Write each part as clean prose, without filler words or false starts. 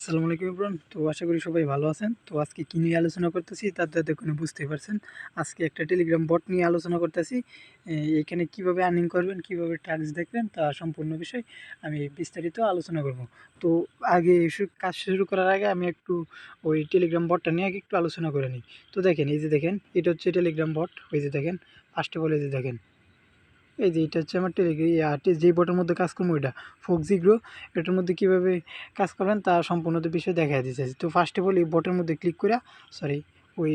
আসসালামু আলাইকুম এভরিওয়ান। তো আশা করি সবাই ভালো আছেন। তো আজকে কী নিয়ে আলোচনা করতেছি তাতে দেখুন বুঝতেই পারছেন। আজকে একটা টেলিগ্রাম বট নিয়ে আলোচনা করতেছি। এখানে কিভাবে আর্নিং করবেন, কিভাবে টাস্ক দেখবেন তা সম্পূর্ণ বিষয় আমি বিস্তারিত আলোচনা করব। তো আগে কাজ শুরু করার আগে আমি একটু ওই টেলিগ্রাম বটটা নিয়ে আগে একটু আলোচনা করে নিই। তো দেখেন, এই যে দেখেন, এটা হচ্ছে টেলিগ্রাম বট। ওই যে দেখেন, ফার্স্ট অফ অল এই যে দেখেন, এই যে এটা হচ্ছে আমার যে বটের মধ্যে কাজ করবো ওইটা ফোক্সি গ্রো। এটার মধ্যে কীভাবে কাজ করবেন তা সম্পূর্ণ বিষয় দেখা দিতে। তো ফার্স্ট অফ অল এই বটের মধ্যে ক্লিক করে ওই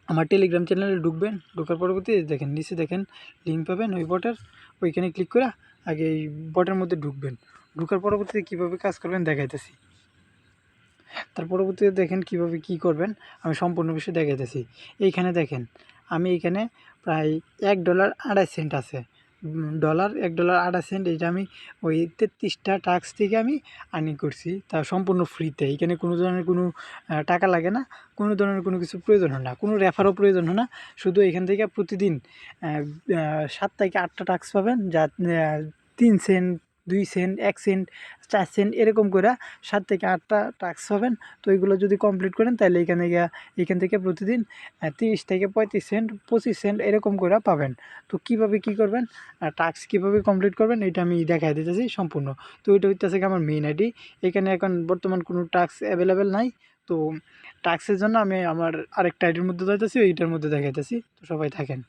আমার টেলিগ্রাম চ্যানেলে ঢুকবেন। ঢোকার পরবর্তী দেখেন নিচে দেখেন লিঙ্ক পাবেন ওই বটের, ওইখানে ক্লিক করে আগে এই বটের মধ্যে ঢুকবেন। ঢোকার পরবর্তীতে কীভাবে কাজ করবেন দেখাইতেছি। তার পরবর্তীতে দেখেন কীভাবে কী করবেন আমি সম্পূর্ণ বিষয় দেখাইতেছি। এইখানে দেখেন আমি এইখানে প্রায় $1.28 আছে। $1.28 এটা আমি ওই 33টা টাস্ক থেকে আমি আর্নিং করছি, তা সম্পূর্ণ ফ্রিতে। এইখানে কোনো ধরনের কোনো টাকা লাগে না, কোনো ধরনের কোনো কিছু প্রয়োজন হয় না, কোনো রেফারও প্রয়োজন হয় না। শুধু এখান থেকে প্রতিদিন 7 থেকে 8টা টাস্ক পাবেন, যা 3 সেন্ট, 2 সেন্ট, 1 সেন্ট, 4 সেন্ট এরকম করে 7 থেকে 8টা টাস্ক পাবেন। তো এইগুলো যদি কমপ্লিট করেন তাহলে এখান থেকে প্রতিদিন 30 থেকে 35 সেন্ট, 25 সেন্ট এরকম করে পাবেন। তো কীভাবে কী করবেন, টাস্ক কীভাবে কমপ্লিট করবেন এটা আমি দেখাই দিতেছি সম্পূর্ণ। তো এটা হইতেছে আমার মেইন আইডি। এখানে এখন বর্তমান কোনো টাস্ক অ্যাভেলেবেল নাই। তো টাস্কের জন্য আমি আমার আরেকটা আইডির মধ্যে যাইতেছি, এইটার মধ্যে দেখাইতেছি। তো সবাই থাকেন।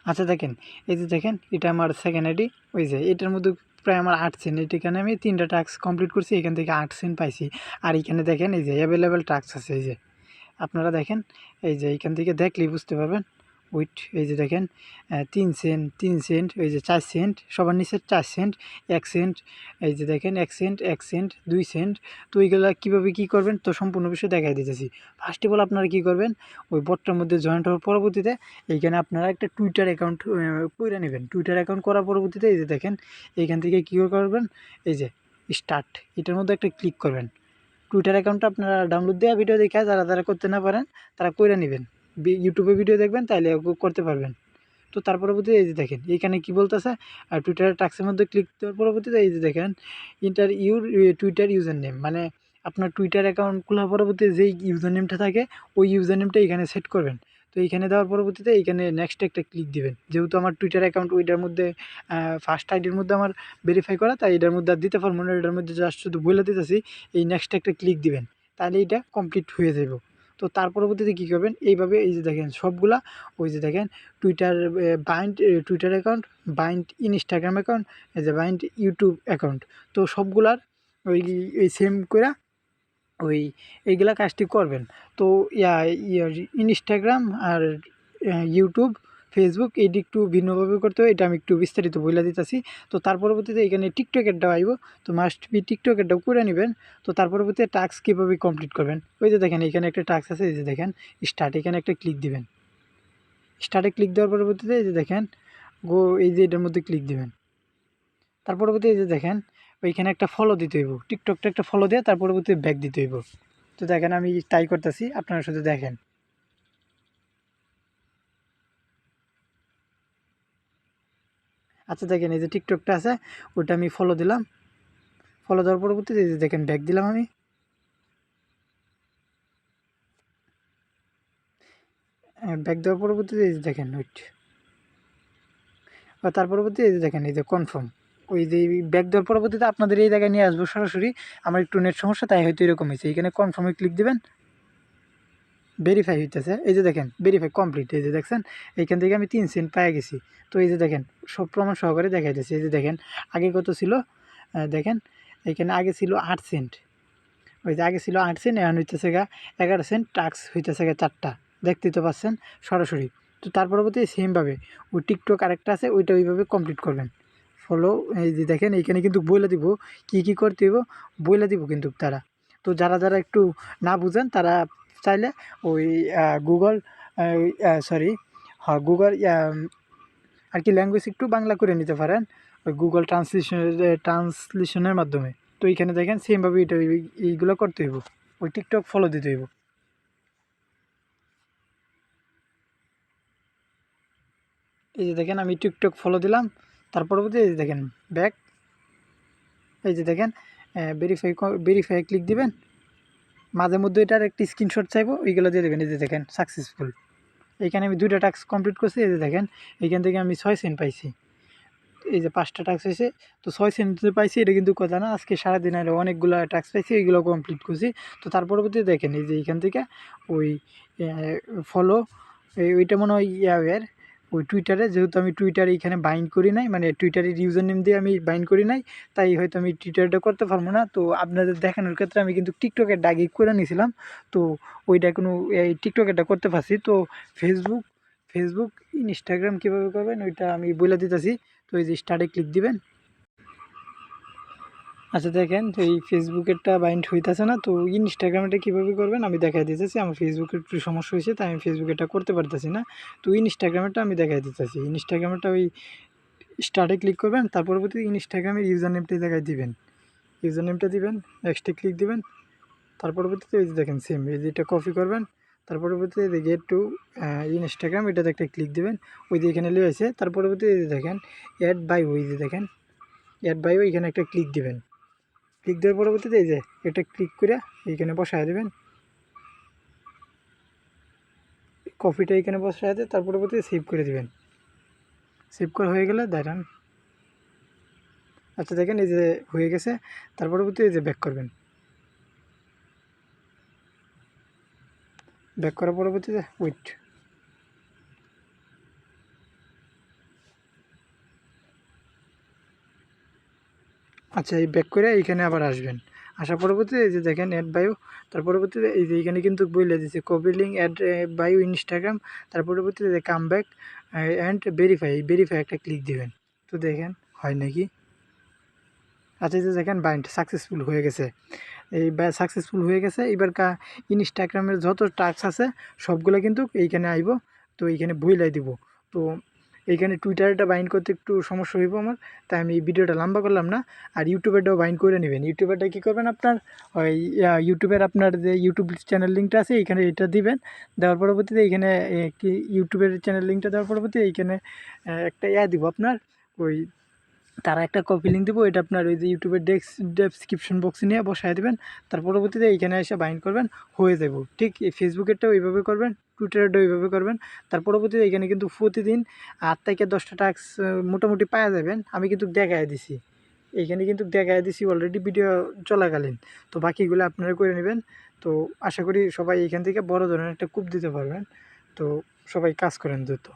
আচ্ছা দেখেন, এই যে দেখেন এটা আমার সেকেন্ড আইডি। ওই যে এটার মধ্যে প্রায় আমার 8 সেন্ট, এখানে আমি 3টা টাস্ক কমপ্লিট করছি, এখান থেকে 8 সেন্ট পাইছি। আর এখানে দেখেন এই যে অ্যাভেলেবেল টাস্ক আছে, এই যে আপনারা দেখেন, এই যে এইখান থেকে দেখলেই বুঝতে পারবেন। এই যে দেখেন 3 সেন্ট, 3 সেন্ট, এই যে 4 সেন্ট, সবার নিচে 4 সেন্ট, 1 সেন্ট, এই যে দেখেন 1 সেন্ট, 1 সেন্ট, 2 সেন্ট। তো এইগুলা কীভাবে কী করবেন তো সম্পূর্ণ বিষয় দেখাই দিতেছি। ফার্স্ট অফ অল আপনারা কী করবেন, ওই বটটার মধ্যে জয়েন্ট হওয়ার পরবর্তীতে এইখানে আপনারা একটা টুইটার অ্যাকাউন্ট করে নেবেন। টুইটার অ্যাকাউন্ট করার পরবর্তীতে এই যে দেখেন এইখান থেকে কী করবেন, এই যে স্টার্ট, এটার মধ্যে একটা ক্লিক করবেন। টুইটার অ্যাকাউন্টটা আপনারা ডাউনলোড দেওয়া ভিডিও দেখে যারা করতে না পারেন তারা করে নেবেন। ইউটিউবে ভিডিও দেখবেন তাইলে করতে পারবেন। তো তার পরবর্তীতে এই যে দেখেন এইখানে কী বলতেছে, টুইটারের টাস্কের মধ্যে ক্লিক দেওয়ার পরবর্তীতে এই যে দেখেন ইন্টার টুইটার ইউজার নেম, মানে আপনার টুইটার অ্যাকাউন্ট খোলার পরবর্তীতে যেই ইউজার নেমটা থাকে ওই ইউজার নেমটা এখানে সেট করবেন। তো এইখানে দেওয়ার পরবর্তীতে এইখানে নেক্সট একটা ক্লিক দিবেন। যেহেতু আমার টুইটার অ্যাকাউন্ট ওইটার মধ্যে ফার্স্ট আইডির মধ্যে আমার ভেরিফাই করা, তাই এটার মধ্যে আর দিতে পারবো না। এটার মধ্যে জাস্ট শুধু বলে দিতেছি, এই নেক্সট একটা ক্লিক দিবেন, তাহলে এটা কমপ্লিট হয়ে যাব। তো তার পরবর্তীতে কী করবেন, এইভাবে এই যে দেখেন সবগুলা, ওই যে দেখেন Twitter bind Twitter account, bind Instagram account, এই যে বাইন্ড ইউটিউব অ্যাকাউন্ট। তো সবগুলার ওই এই সেম করে এইগুলা কাজটি করবেন। তো ইনস্টাগ্রাম আর ইউটিউব, ফেসবুক এইটি একটু ভিন্নভাবে করতে হয়, এটা আমি একটু বিস্তারিত বলে দিতেছি। তো তার পরবর্তীতে এখানে টিকটকেরটাও আইব, তো মাস্ট বি টিকটকেরটাও করে নেবেন। তো তার পরবর্তীতে টাস্ক কীভাবে কমপ্লিট করবেন, ওই যে দেখেন এখানে একটা টাস্ক আছে, এই যে দেখেন স্টার্ট, এখানে একটা ক্লিক দিবেন। স্টার্টে ক্লিক দেওয়ার পরবর্তীতে এই যে দেখেন এই যে এটার মধ্যে ক্লিক দিবেন। তার পরবর্তী এই যে দেখেন ওইখানে একটা ফলো দিতে হইব, টিকটকটা একটা ফলো দিয়ে তার পরবর্তী ব্যাক দিতে হইব। তো দেখেন আমি ট্রাই করতেছি, আপনারা শুধু দেখেন। আচ্ছা দেখেন এই যে টিকটকটা আছে, ওটা আমি ফলো দিলাম। ফলো দেওয়ার পরবর্তীতে এই যে দেখেন ব্যাক দিলাম আমি। ব্যাক দেওয়ার পরবর্তীতে এই যে দেখেন ওইট, তার পরবর্তী এই যে দেখেন এই যে কনফার্ম। ওই যে ব্যাক দেওয়ার পরবর্তীতে আপনাদের এই জায়গায় নিয়ে আসবো সরাসরি। আমার একটু নেট সমস্যা, তাই হয়তো এরকম হয়েছে। এখানে কনফার্মে ক্লিক দিবেন, ভেরিফাই হইতেছে। এই যে দেখেন ভেরিফাই কমপ্লিট, এই যে দেখছেন এইখান থেকে আমি 3 সেন্ট পেয়ে গেছি। তো এই যে দেখেন সব প্রমাণ সহকারে দেখাইতেছে। এই যে দেখেন আগে কত ছিল, দেখেন এখানে আগে ছিল 8 সেন্ট। ওই যে আগে ছিল 8 সেন্ট, এখন হইতেছে 11 সেন্ট, টাক্স হইতেছে 4টা। দেখতেই তো পাচ্ছেন সরাসরি। তো তার পরবর্তী সেমভাবে ওই টিকটক আরেকটা আছে, ওইটা ওইভাবে কমপ্লিট করবেন। ফলো, এই যে দেখেন এইখানে কিন্তু বলে দিব কি করতে হইব, বলে দিব কিন্তু তারা। তো যারা একটু না বুঝেন তারা চাইলে ওই গুগল, সরি, হ্যাঁ গুগল আর কি ল্যাঙ্গুয়েজ একটু বাংলা করে নিতে পারেন ওই গুগল ট্রান্সলেশনের মাধ্যমে। তো এইখানে দেখেন সেমভাবে এইগুলো করতে হইব, ওই টিকটক ফলো দিতে হইব। এই যে দেখেন আমি টিকটক ফলো দিলাম, তার পরবর্তী এই যে দেখেন ব্যাক, এই যে দেখেন ভেরিফাই ক্লিক দিবেন, মাঝে মধ্যে এটার একটি স্ক্রিনশট চাইবো, ওইগুলো দিয়ে দেবেন। এই যে দেখেন সাকসেসফুল, এইখানে আমি 2টা টাস্ক কমপ্লিট করছি। এই যে দেখেন এইখান থেকে আমি 6 সেন্ট পাইছি। এই যে 5টা টাস্ক হয়েছে, তো 6 সেন্ট পাইছি, এটা কিন্তু কথা না, আজকে সারাদিন আর অনেকগুলো টাস্ক পাইছি, এইগুলো কমপ্লিট করছি। তো তার পরবর্তীতে দেখেন এই যে এইখান থেকে ওই ফলো, ওইটা মনে হয় ইয়ার ওই টুইটারে, যেহেতু আমি টুইটার এইখানে বাইন্ড করি নাই, মানে টুইটারের ইউজার নেম দিয়ে আমি বাইন্ড করি নাই, তাই হয়তো আমি টুইটারটা করতে পারবো না। তো আপনাদের দেখানোর ক্ষেত্রে আমি কিন্তু টিকটকের ডাগে করে নিয়েছিলাম, তো ওইটা কোনো এই টিকটকেরটা করতে পারছি। তো ফেসবুক ইনস্টাগ্রাম কীভাবে করবেন ওইটা আমি বলে দিতেছি। তো এই যে স্টার্টে ক্লিক দিবেন। আচ্ছা দেখেন, তো এই ফেসবুকেরটা বাইন্ড হইতেছে না, তো ইনস্টাগ্রামটা কীভাবে করবেন আমি দেখাই দিতেছি। আমার ফেসবুকের একটু সমস্যা হয়েছে, তাই আমি ফেসবুকেরটা করতে পারতেছি না। তো ইনস্টাগ্রামেরটা আমি দেখাই দিতেছি। ইনস্টাগ্রামেরটা ওই স্টার্টে ক্লিক করবেন, তার পরবর্তীতে ইনস্টাগ্রামের ইউজার নেমটা দেখাই দিবেন, ইউজার নেমটা দিবেন, নেক্সটে ক্লিক দিবেন। তার পরবর্তীতে এই যে দেখেন সেম, এই যে এটা কপি করবেন, তার পরবর্তীতে এই যে গেট টু ইনস্টাগ্রাম, এটাতে একটা ক্লিক দিবেন, ওই যে এখানে লিয়ে আছে। তার পরবর্তীতে এই যে দেখেন অ্যাড বাই, ওই যে দেখেন অ্যাড বাই, এখানে একটা ক্লিক দিবেন। ক্লিক দেওয়ার পরবর্তীতে এই যে এটা ক্লিক করে এইখানে বসায় দেবেন, কপিটা এইখানে বসায় দিয়ে তার পরবর্তীতে সেভ করে দিবেন। সেভ করা হয়ে গেলে দাঁড়ান, আচ্ছা দেখেন এই যে হয়ে গেছে। তার পরবর্তীতে এই যে ব্যাক করবেন, ব্যাক করার পরবর্তীতে ওয়েট, আচ্ছা এই ব্যাক করে এইখানে আবার আসবেন। আসার পরবর্তীতে এই যে দেখেন অ্যাড বায়ো, তার পরবর্তীতে এই যে এইখানে কিন্তু বলে দিচ্ছে copy link add bio Instagram, তার পরবর্তীতে কাম ব্যাক অ্যান্ড ভেরিফাই একটা ক্লিক দিবেন। তো দেখেন হয় নাকি। আচ্ছা এই যে দেখেন বাইন্ড সাকসেসফুল হয়ে গেছে, এই সাকসেসফুল হয়ে গেছে। এবার ইনস্টাগ্রামের যত টাস্ক আছে সবগুলো কিন্তু এইখানে আইব। তো এইখানে বইলাই দিব। তো এইখানে টুইটারটা বাইন্ড করতে একটু সমস্যা হইব আমার, তাই আমি এই ভিডিওটা লম্বা করলাম না। আর ইউটিউবেরটাও বাইন্ড করে নেবেন। ইউটিউবেরটা কী করবেন, আপনার ওই ইউটিউবের আপনার যে ইউটিউব চ্যানেল লিঙ্কটা আছে এইখানে এটা দিবেন। দেওয়ার পরবর্তীতে এইখানে কি ইউটিউবের চ্যানেল লিঙ্কটা দেওয়ার পরবর্তীতে এইখানে একটা দিব আপনার, ওই তারা একটা কপি লিঙ্ক দেবো, এটা আপনার ওই যে ইউটিউবের ডেসক্রিপশন বক্সে নিয়ে বসায় দেবেন। তার পরবর্তীতে এইখানে এসে বাইন্ড করবেন, হয়ে যাব। ঠিক এই ফেসবুকেরটাও ওইভাবে করবেন, টুইটারেরটাও ওইভাবে করবেন। তার পরবর্তীতে এখানে কিন্তু প্রতিদিন 8 থেকে 10টা টাস্ক মোটামুটি পাওয়া যাবেন। আমি কিন্তু দেখায় দিছি, এইখানে কিন্তু দেখায় দিছি অলরেডি ভিডিও চলাকালীন। তো বাকিগুলো আপনারা করে নেবেন। তো আশা করি সবাই এইখান থেকে বড় ধরনের একটা কূপ দিতে পারবেন। তো সবাই কাজ করেন দ্রুত।